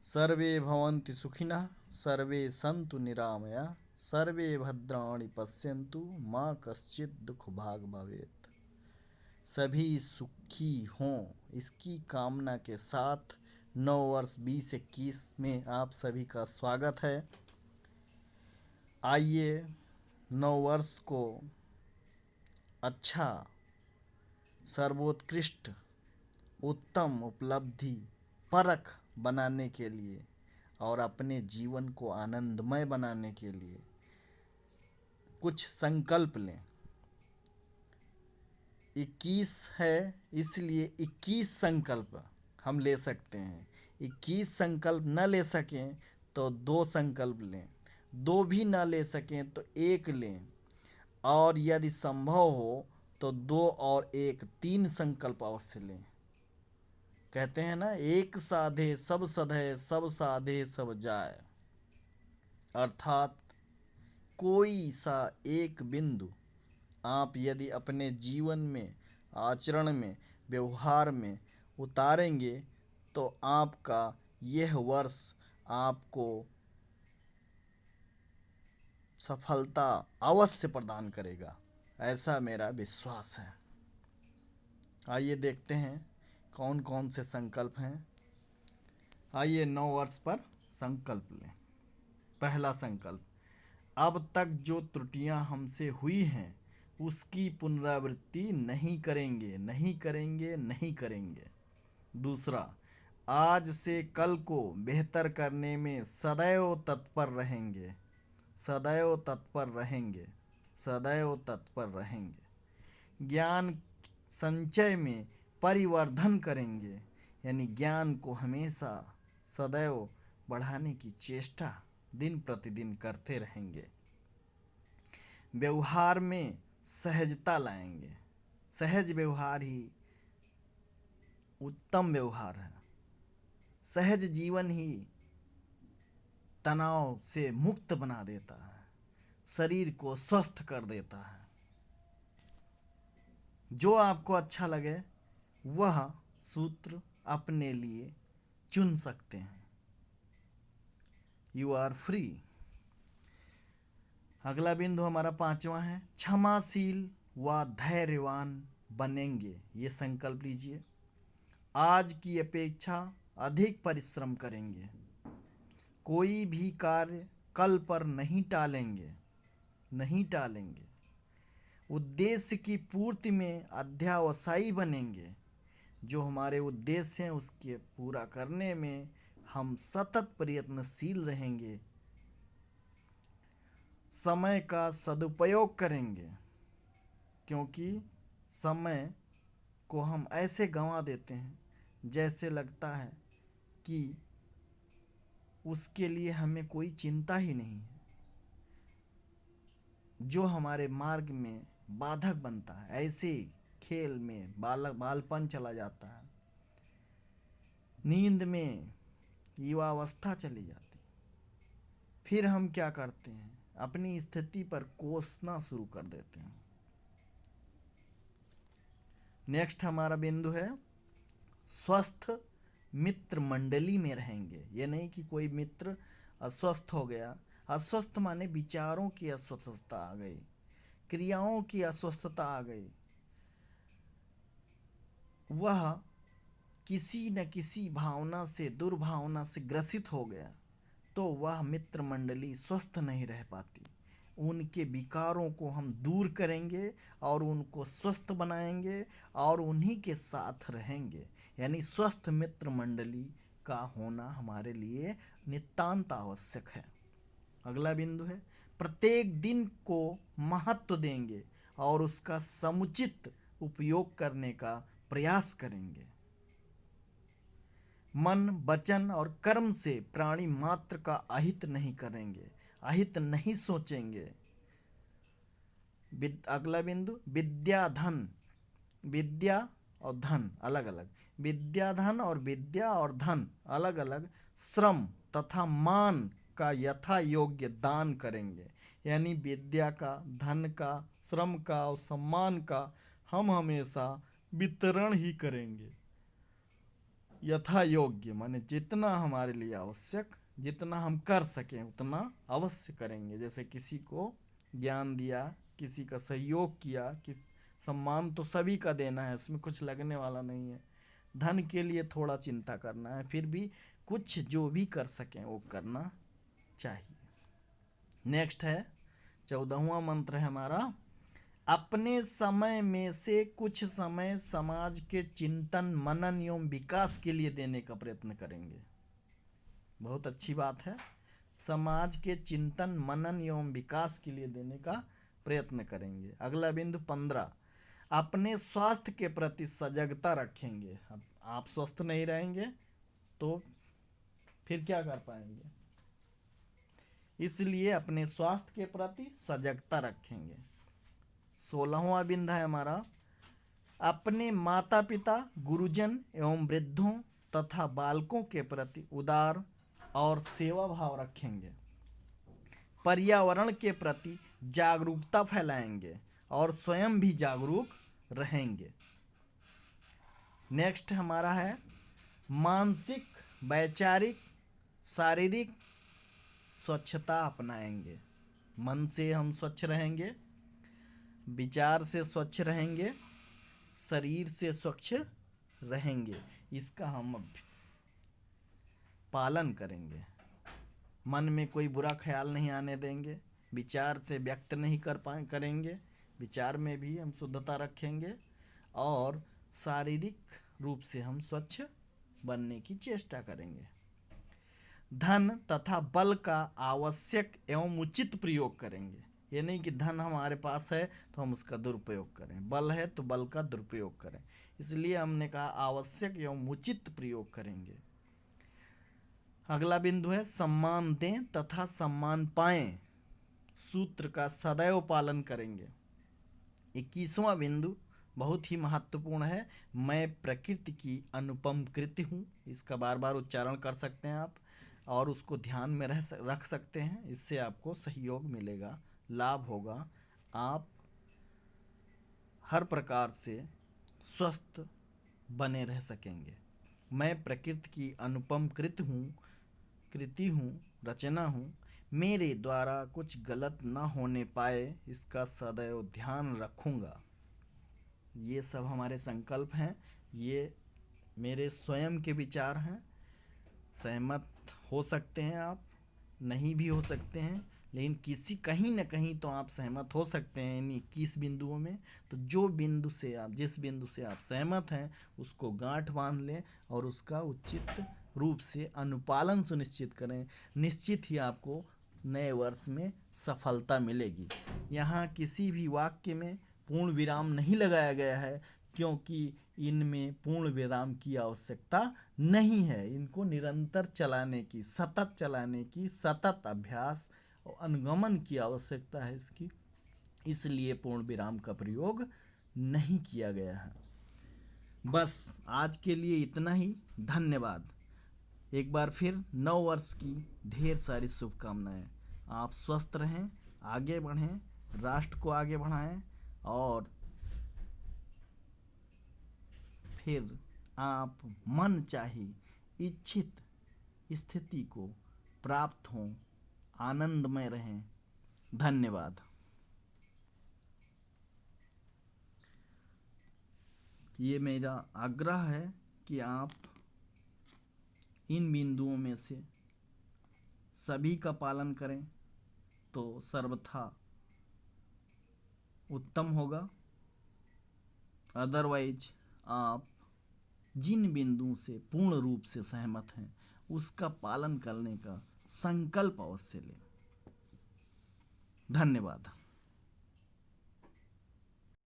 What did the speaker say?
सर्वे भवन्तु सुखिनः, सर्वे सन्तु निरामया, सर्वे भद्राणि पश्यन्तु, माँ कश्चित् दुख भाग भवेत्। सभी सुखी हों, इसकी कामना के साथ नव वर्ष 2021 में आप सभी का स्वागत है। आइए नव वर्ष को अच्छा, सर्वोत्कृष्ट, उत्तम, उपलब्धि परख बनाने के लिए और अपने जीवन को आनंदमय बनाने के लिए कुछ संकल्प लें। 21 है, इसलिए 21 संकल्प हम ले सकते हैं। 21 संकल्प न ले सकें तो 2 संकल्प लें, 2 भी न ले सकें तो 1 लें, और यदि संभव हो तो 2 और 1 3 संकल्प अवश्य लें। कहते हैं ना, एक साधे सब सधे, सब साधे सब जाए। अर्थात कोई सा एक बिंदु आप यदि अपने जीवन में, आचरण में, व्यवहार में उतारेंगे तो आपका यह वर्ष आपको सफलता अवश्य प्रदान करेगा, ऐसा मेरा विश्वास है। आइए देखते हैं कौन कौन से संकल्प हैं। आइए नव वर्ष पर संकल्प लें। पहला संकल्प, अब तक जो त्रुटियां हमसे हुई हैं उसकी पुनरावृत्ति नहीं करेंगे, नहीं करेंगे, नहीं करेंगे। दूसरा, आज से कल को बेहतर करने में सदैव तत्पर रहेंगे, सदैव तत्पर रहेंगे, सदैव तत्पर रहेंगे। ज्ञान संचय में परिवर्धन करेंगे, यानी ज्ञान को हमेशा सदैव बढ़ाने की चेष्टा दिन प्रतिदिन करते रहेंगे। व्यवहार में सहजता लाएंगे। सहज व्यवहार ही उत्तम व्यवहार है। सहज जीवन ही तनाव से मुक्त बना देता है, शरीर को स्वस्थ कर देता है। जो आपको अच्छा लगे वह सूत्र अपने लिए चुन सकते हैं। You are free. अगला बिंदु हमारा 5वां है, क्षमाशील व धैर्यवान बनेंगे। ये संकल्प लीजिए। आज की अपेक्षा अधिक परिश्रम करेंगे। कोई भी कार्य कल पर नहीं टालेंगे, नहीं टालेंगे। उद्देश्य की पूर्ति में अध्यावसायी बनेंगे। जो हमारे उद्देश्य हैं उसके पूरा करने में हम सतत प्रयत्नशील रहेंगे। समय का सदुपयोग करेंगे, क्योंकि समय को हम ऐसे गंवा देते हैं जैसे लगता है कि उसके लिए हमें कोई चिंता ही नहीं है। जो हमारे मार्ग में बाधक बनता है, ऐसे खेल में बालपन चला जाता है, नींद में युवावस्था चली जाती। फिर हम क्या करते हैं, अपनी स्थिति पर कोसना शुरू कर देते हैं। नेक्स्ट हमारा बिंदु है, स्वस्थ मित्र मंडली में रहेंगे। ये नहीं कि कोई मित्र अस्वस्थ हो गया। अस्वस्थ माने विचारों की अस्वस्थता आ गई, क्रियाओं की अस्वस्थता आ गई, वह किसी न किसी भावना से, दुर्भावना से ग्रसित हो गया तो वह मित्र मंडली स्वस्थ नहीं रह पाती। उनके विकारों को हम दूर करेंगे और उनको स्वस्थ बनाएंगे और उन्हीं के साथ रहेंगे। यानी स्वस्थ मित्र मंडली का होना हमारे लिए नितांत आवश्यक है। अगला बिंदु है, प्रत्येक दिन को महत्व देंगे और उसका समुचित उपयोग करने का प्रयास करेंगे। मन, वचन और कर्म से प्राणी मात्र का अहित नहीं करेंगे, अहित नहीं सोचेंगे। अगला बिंदु, विद्या धन, विद्या और धन अलग अलग, विद्या धन और विद्या और धन अलग अलग, श्रम तथा मान का यथा योग्य दान करेंगे। यानी विद्या का, धन का, श्रम का और सम्मान का हम हमेशा वितरण ही करेंगे। यथा योग्य माने जितना हमारे लिए आवश्यक, जितना हम कर सकें उतना अवश्य करेंगे। जैसे किसी को ज्ञान दिया, किसी का सहयोग किया, किस सम्मान तो सभी का देना है, उसमें कुछ लगने वाला नहीं है। धन के लिए थोड़ा चिंता करना है, फिर भी कुछ जो भी कर सकें वो करना चाहिए। नेक्स्ट है 14वां मंत्र है हमारा, अपने समय में से कुछ समय समाज के चिंतन मनन एवं विकास के लिए देने का प्रयत्न करेंगे। बहुत अच्छी बात है, समाज के चिंतन मनन एवं विकास के लिए देने का प्रयत्न करेंगे। अगला बिंदु 15, अपने स्वास्थ्य के प्रति सजगता रखेंगे। अब आप स्वस्थ नहीं रहेंगे तो फिर क्या कर पाएंगे, इसलिए अपने स्वास्थ्य के प्रति सजगता रखेंगे। 16वां बिंदु है हमारा, अपने माता पिता गुरुजन एवं वृद्धों तथा बालकों के प्रति उदार और सेवा भाव रखेंगे। पर्यावरण के प्रति जागरूकता फैलाएंगे और स्वयं भी जागरूक रहेंगे। नेक्स्ट हमारा है, मानसिक वैचारिक शारीरिक स्वच्छता अपनाएंगे। मन से हम स्वच्छ रहेंगे, विचार से स्वच्छ रहेंगे, शरीर से स्वच्छ रहेंगे, इसका हम पालन करेंगे। मन में कोई बुरा ख्याल नहीं आने देंगे, विचार से व्यक्त नहीं करेंगे, विचार में भी हम शुद्धता रखेंगे और शारीरिक रूप से हम स्वच्छ बनने की चेष्टा करेंगे। धन तथा बल का आवश्यक एवं उचित प्रयोग करेंगे। ये नहीं कि धन हमारे पास है तो हम उसका दुरुपयोग करें, बल है तो बल का दुरुपयोग करें, इसलिए हमने कहा आवश्यक एवं उचित प्रयोग करेंगे। अगला बिंदु है, सम्मान दें तथा सम्मान पाएं सूत्र का सदैव पालन करेंगे। 21वां बिंदु बहुत ही महत्वपूर्ण है, मैं प्रकृति की अनुपम कृति हूँ। इसका बार बार उच्चारण कर सकते हैं आप और उसको ध्यान में रख सकते हैं, इससे आपको सहयोग मिलेगा, लाभ होगा, आप हर प्रकार से स्वस्थ बने रह सकेंगे। मैं प्रकृति की अनुपम कृति हूँ, रचना हूँ, मेरे द्वारा कुछ गलत न होने पाए इसका सदैव ध्यान रखूँगा। ये सब हमारे संकल्प हैं, ये मेरे स्वयं के विचार हैं। सहमत हो सकते हैं आप, नहीं भी हो सकते हैं, लेकिन कहीं ना कहीं तो आप सहमत हो सकते हैं इन 21 बिंदुओं में। तो जिस बिंदु से आप सहमत हैं उसको गांठ बांध लें और उसका उचित रूप से अनुपालन सुनिश्चित करें। निश्चित ही आपको नए वर्ष में सफलता मिलेगी। यहाँ किसी भी वाक्य में पूर्ण विराम नहीं लगाया गया है, क्योंकि इनमें पूर्ण विराम की आवश्यकता नहीं है। इनको निरंतर चलाने की, सतत चलाने की, सतत अभ्यास और अनुगमन की आवश्यकता है इसकी, इसलिए पूर्ण विराम का प्रयोग नहीं किया गया है। बस आज के लिए इतना ही, धन्यवाद। एक बार फिर नव वर्ष की ढेर सारी शुभकामनाएं। आप स्वस्थ रहें, आगे बढ़ें, राष्ट्र को आगे बढ़ाएं और फिर आप मन चाही इच्छित स्थिति को प्राप्त हों, आनंदमय रहें। धन्यवाद। ये मेरा आग्रह है कि आप इन बिंदुओं में से सभी का पालन करें तो सर्वथा उत्तम होगा। अदरवाइज आप जिन बिंदुओं से पूर्ण रूप से सहमत हैं उसका पालन करने का संकल्प अवश्य लें। धन्यवाद।